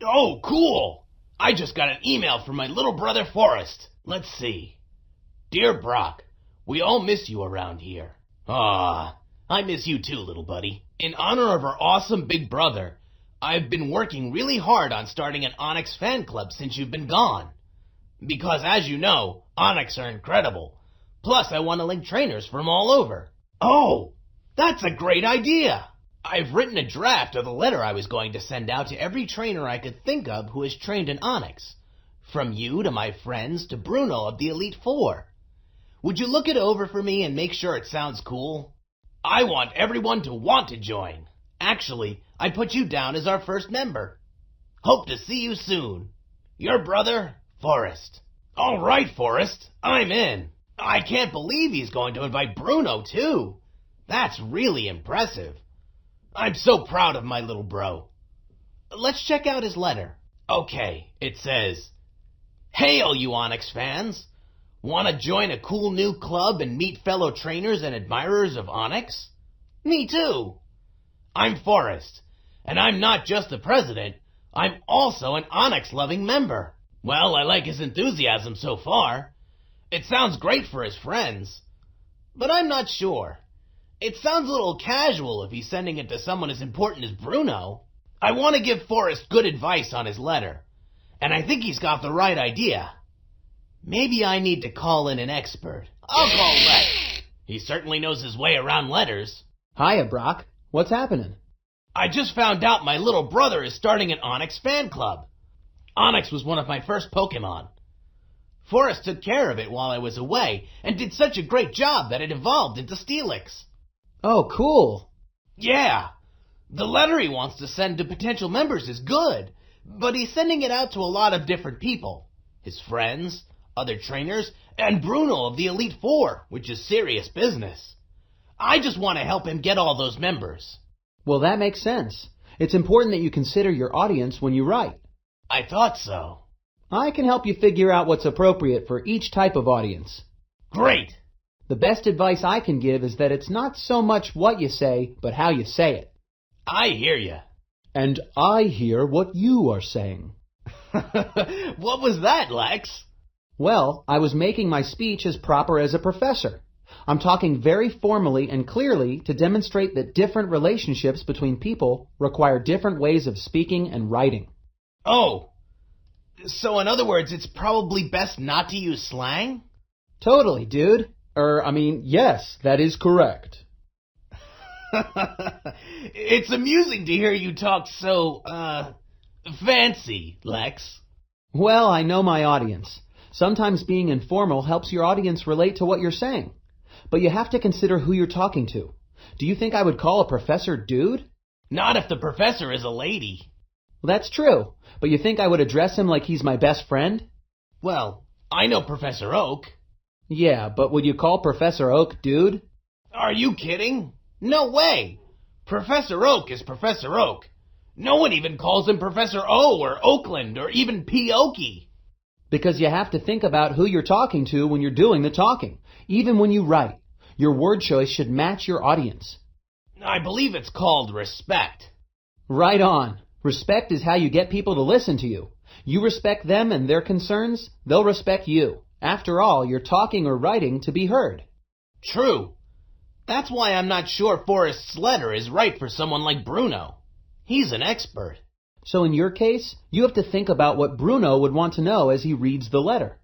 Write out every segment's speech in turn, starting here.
Oh, cool! I just got an email from my little brother Forrest. Let's see. Dear Brock, we all miss you around here. Ah, I miss you too, little buddy. In honor of our awesome big brother, I've been working really hard on starting an Onix fan club since you've been gone. Because as you know, Onix are incredible. Plus, I want to link trainers from all over. Oh, that's a great idea! I've written a draft of the letter I was going to send out to every trainer I could think of who has trained in Onix. From you to my friends to Bruno of the Elite 4. Would you look it over for me and make sure it sounds cool? I want everyone to want to join. Actually, I put you down as our first member. Hope to see you soon. Your brother, Forrest. All right, Forrest, I'm in. I can't believe he's going to invite Bruno, too. That's really impressive. I'm so proud of my little bro. Let's check out his letter. Okay, it says, "Hey, all you Onix fans. Want to join a cool new club and meet fellow trainers and admirers of Onix? Me too. I'm Forrest, and I'm not just the president, I'm also an Onix-loving member." Well, I like his enthusiasm so far. It sounds great for his friends. But I'm not sure. It sounds a little casual if he's sending it to someone as important as Bruno. I want to give Forrest good advice on his letter, and I think he's got the right idea. Maybe I need to call in an expert. I'll call Lex. He certainly knows his way around letters. Hiya, Brock. What's happening? I just found out my little brother is starting an Onix fan club. Onix was one of my first Pokémon. Forrest took care of it while I was away, and did such a great job that it evolved into Steelix. Oh, cool. Yeah. The letter he wants to send to potential members is good, but he's sending it out to a lot of different people. His friends, other trainers, and Bruno of the Elite 4, which is serious business. I just want to help him get all those members. Well, that makes sense. It's important that you consider your audience when you write. I thought so. I can help you figure out what's appropriate for each type of audience. Great! The best advice I can give is that it's not so much what you say, but how you say it. I hear ya. And I hear what you are saying. What was that, Lex? Well, I was making my speech as proper as a professor. I'm talking very formally and clearly to demonstrate that different relationships between people require different ways of speaking and writing. Oh, so in other words, it's probably best not to use slang? Totally, dude. Yes, that is correct. It's amusing to hear you talk so, fancy, Lex. Well, I know my audience. Sometimes being informal helps your audience relate to what you're saying. But you have to consider who you're talking to. Do you think I would call a professor dude? Not if the professor is a lady. Well, that's true. But you think I would address him like he's my best friend? Well, I know Professor Oak. Yeah, but would you call Professor Oak dude? Are you kidding? No way! Professor Oak is Professor Oak. No one even calls him Professor O or Oakland or even P-Oakey. Because you have to think about who you're talking to when you're doing the talking. Even when you write, your word choice should match your audience. I believe it's called respect. Right on. Respect is how you get people to listen to you. You respect them and their concerns, they'll respect you. After all, you're talking or writing to be heard. True. That's why I'm not sure Forrest's letter is right for someone like Bruno. He's an expert. So in your case, you have to think about what Bruno would want to know as he reads the letter.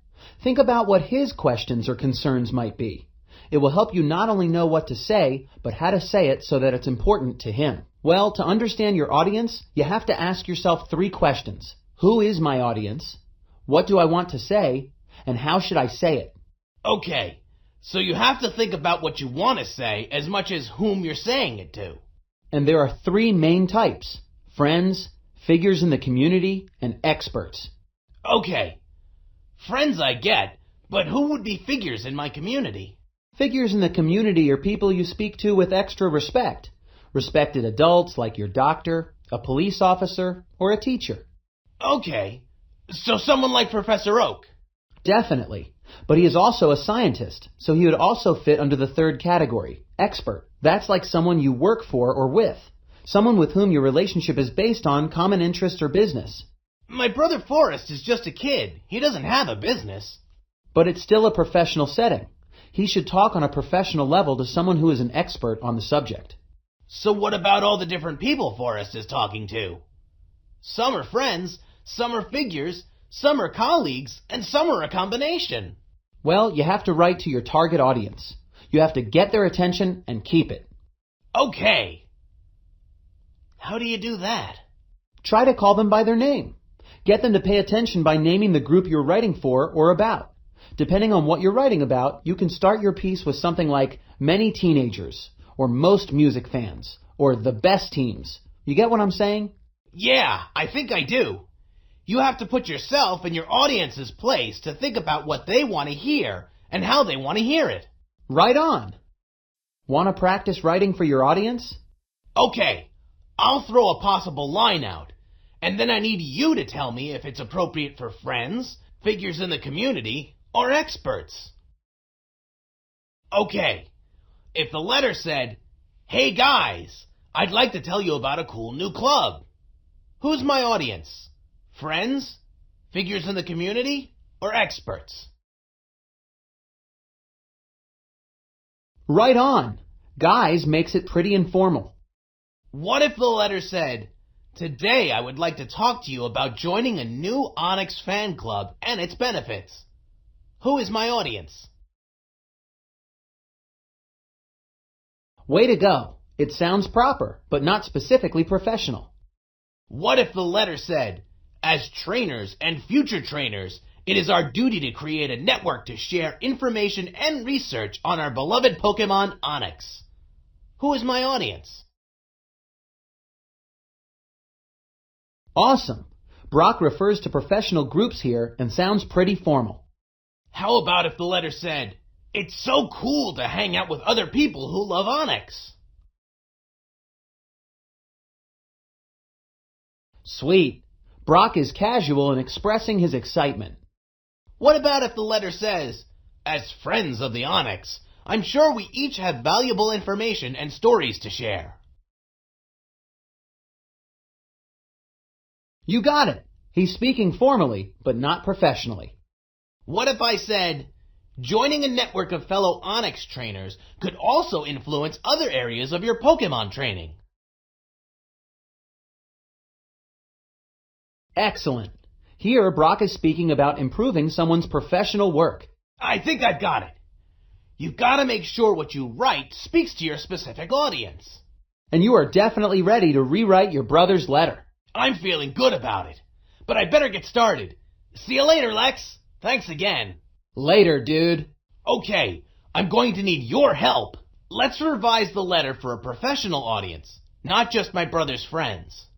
Think about what his questions or concerns might be. It will help you not only know what to say, but how to say it so that it's important to him. Well, to understand your audience, you have to ask yourself 3 questions. Who is my audience? What do I want to say? And how should I say it? Okay, so you have to think about what you want to say as much as whom you're saying it to. And there are 3 main types: friends, figures in the community, and experts. Okay, friends I get, but who would be figures in my community? Figures in the community are people you speak to with extra respect. Respected adults like your doctor, a police officer, or a teacher. Okay, so someone like Professor Oak. Definitely. But he is also a scientist, so he would also fit under the 3rd category, expert. That's like someone you work for or with. Someone with whom your relationship is based on common interest or business. My brother Forrest is just a kid. He doesn't have a business. But it's still a professional setting. He should talk on a professional level to someone who is an expert on the subject. So what about all the different people Forrest is talking to? Some are friends, some are figures, some are colleagues, and some are a combination. Well, you have to write to your target audience. You have to get their attention and keep it. Okay. How do you do that? Try to call them by their name. Get them to pay attention by naming the group you're writing for or about. Depending on what you're writing about, you can start your piece with something like many teenagers, or most music fans, or the best teams. You get what I'm saying? Yeah, I think I do. You have to put yourself in your audience's place to think about what they want to hear and how they want to hear it. Right on. Want to practice writing for your audience? Okay, I'll throw a possible line out, and then I need you to tell me if it's appropriate for friends, figures in the community, or experts. Okay, if the letter said, "Hey guys, I'd like to tell you about a cool new club." Who's my audience? Friends, figures in the community, or experts? Right on. Guys makes it pretty informal. What if the letter said, "Today I would like to talk to you about joining a new Onix fan club and its benefits"? Who is my audience? Way to go. It sounds proper, but not specifically professional. What if the letter said, "As trainers and future trainers, it is our duty to create a network to share information and research on our beloved Pokemon Onix"? Who is my audience? Awesome. Brock refers to professional groups here and sounds pretty formal. How about if the letter said, "It's so cool to hang out with other people who love Onix"? Sweet. Brock is casual in expressing his excitement. What about if the letter says, "As friends of the Onix, I'm sure we each have valuable information and stories to share"? You got it. He's speaking formally, but not professionally. What if I said, "Joining a network of fellow Onix trainers could also influence other areas of your Pokemon training"? Excellent. Here, Brock is speaking about improving someone's professional work. I think I've got it. You've got to make sure what you write speaks to your specific audience. And you are definitely ready to rewrite your brother's letter. I'm feeling good about it, but I better get started. See you later, Lex. Thanks again. Later, dude. Okay, I'm going to need your help. Let's revise the letter for a professional audience, not just my brother's friends.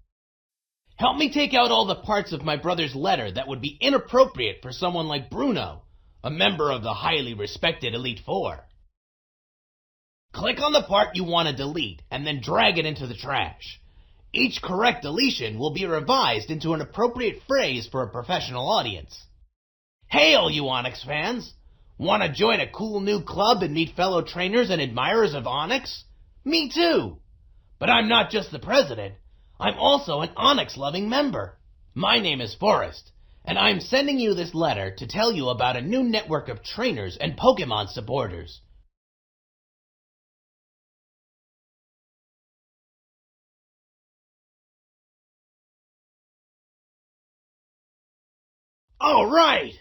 Help me take out all the parts of my brother's letter that would be inappropriate for someone like Bruno, a member of the highly respected Elite Four. Click on the part you want to delete and then drag it into the trash. Each correct deletion will be revised into an appropriate phrase for a professional audience. Hey, all you Onix fans! Want to join a cool new club and meet fellow trainers and admirers of Onix? Me too! But I'm not just the president. I'm also an Onix-loving member. My name is Forrest, and I'm sending you this letter to tell you about a new network of trainers and Pokemon supporters. All right!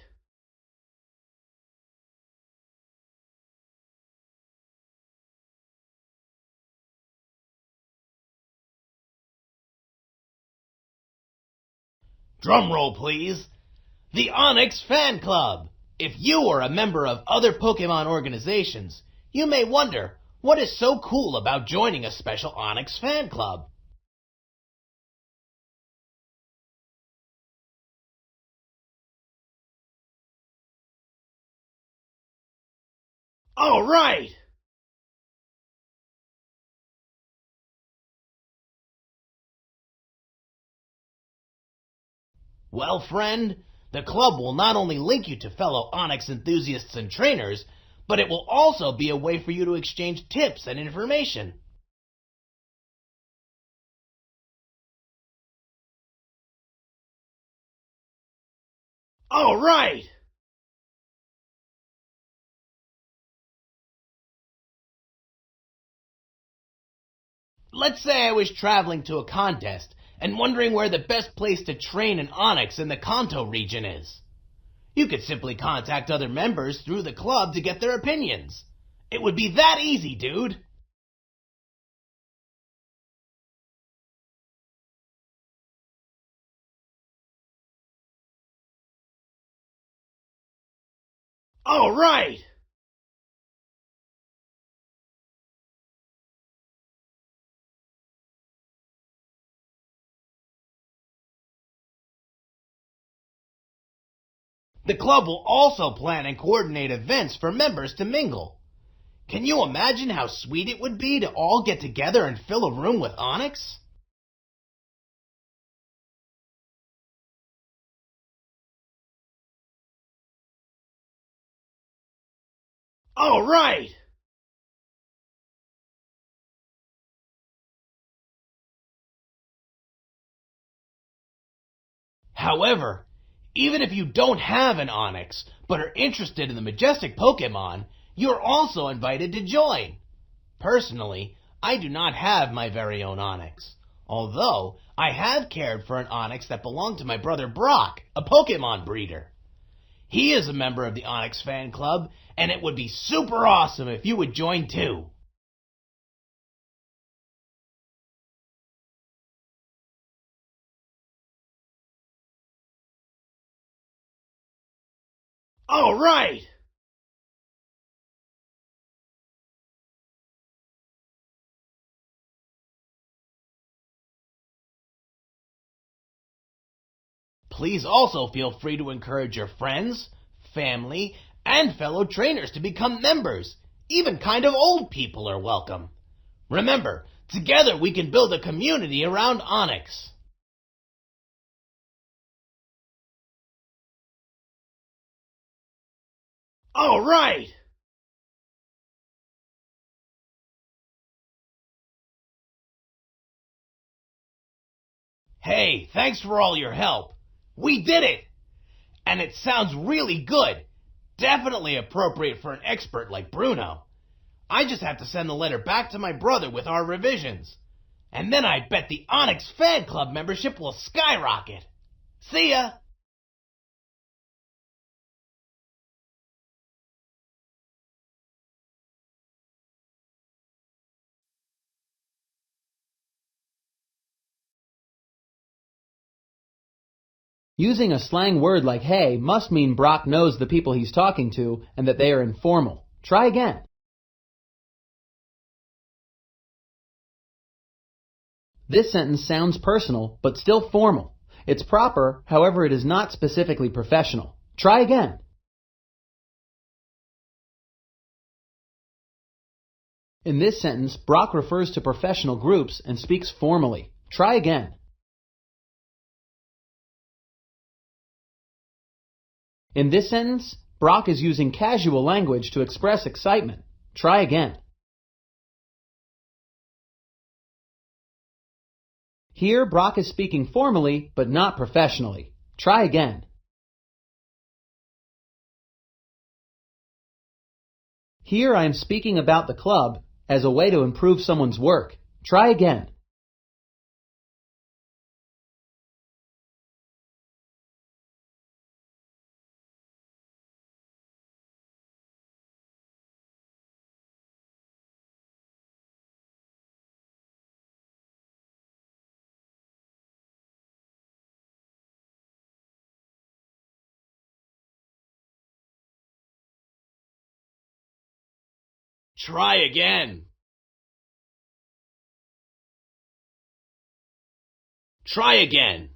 Drum roll, please. The Onix Fan Club. If you are a member of other Pokemon organizations, you may wonder, what is so cool about joining a special Onix Fan Club? All right! Well, friend, the club will not only link you to fellow Onix enthusiasts and trainers, but it will also be a way for you to exchange tips and information. All right! Let's say I was traveling to a contest and wondering where the best place to train an Onix in the Kanto region is. You could simply contact other members through the club to get their opinions. It would be that easy, dude! All right! The club will also plan and coordinate events for members to mingle. Can you imagine how sweet it would be to all get together and fill a room with Onix? All right! However, even if you don't have an Onix, but are interested in the majestic Pokémon, you're also invited to join. Personally, I do not have my very own Onix, although I have cared for an Onix that belonged to my brother Brock, a Pokémon breeder. He is a member of the Onix fan club, and it would be super awesome if you would join too. All right! Please also feel free to encourage your friends, family, and fellow trainers to become members. Even kind of old people are welcome. Remember, together we can build a community around Onix. All right! Hey, thanks for all your help. We did it! And it sounds really good. Definitely appropriate for an expert like Bruno. I just have to send the letter back to my brother with our revisions. And then I bet the Onix fan club membership will skyrocket. See ya! Using a slang word like hey must mean Brock knows the people he's talking to and that they are informal. Try again. This sentence sounds personal, but still formal. It's proper, however it is not specifically professional. Try again. In this sentence, Brock refers to professional groups and speaks formally. Try again. In this sentence, Brock is using casual language to express excitement. Try again. Here, Brock is speaking formally, but not professionally. Try again. Here I am speaking about the club as a way to improve someone's work. Try again. Try again. Try again.